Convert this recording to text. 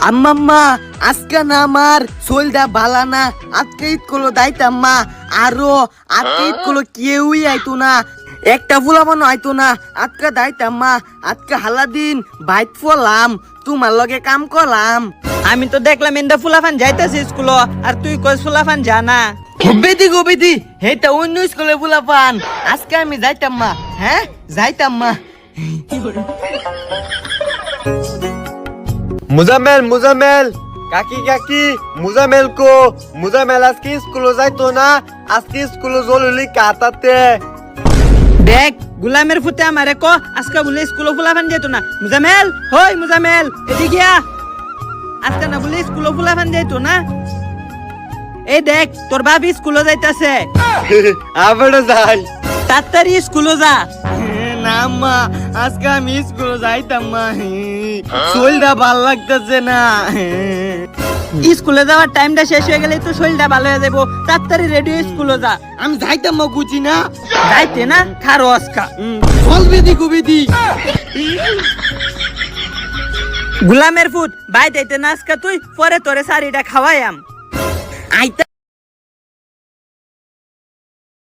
আম্মা আজকে না আমার শরীরটা ভালো না, আজকে স্কুলে যাইতাম মা। আরো আজকে স্কুলে কেউই আইতো না, একটা ফুলাবানো আইতো না। আজকে যাইতাম মা, আজকে হালা দিন বাইক ফলাম, তোমার লগে কাম করলাম। আমি তো দেখলাম এন্ডা ফুলাফান যাইতাছে স্কুল, আর তুই কই ফুলাফান জানা। গোবেদি হেটা অন্য স্কুলে ফুলাপান। আজকে আমি যাইতাম মা, হ্যাঁ যাইতাম মা। মুজামেল কাকি মুজামেল কো মুজামেল আজকে স্কুলে যাইতো না, আজকে স্কুলে জরুরি কাটাতে। দেখ গুলামের ফুতে আমারে কো আজকে বলে স্কুল ফুলাফান যাইতো না। মুজামেল, হই মুজামেল এদিকে আ। আজকে না বলে স্কুল ফুলাফান যাইতো না। এই দেখ তোর বাবি স্কুলে যাইতাছে, আবার যাই। তাড়াতাড়ি স্কুলে যা। না মা, আজকে আমি স্কুলে যাইতাম মা, শরীরটা ভাল লাগতেছে না। স্কুলে যাওয়ার টাইমটা শেষ হয়ে গেলে তো শরীরটা ভালো হয়ে যাবো। তাড়াতাড়ি রেডিও স্কুলে যা। আমি যাইতাম মা, বুঝি না। যাইতে না খারো আজকা। চল বেদি গোবেদি। গুলামের ফুট বাই যাইতে না আজকা, তুই পরে তোরে শাড়িটা খাওয়াইয়াম। আইতাম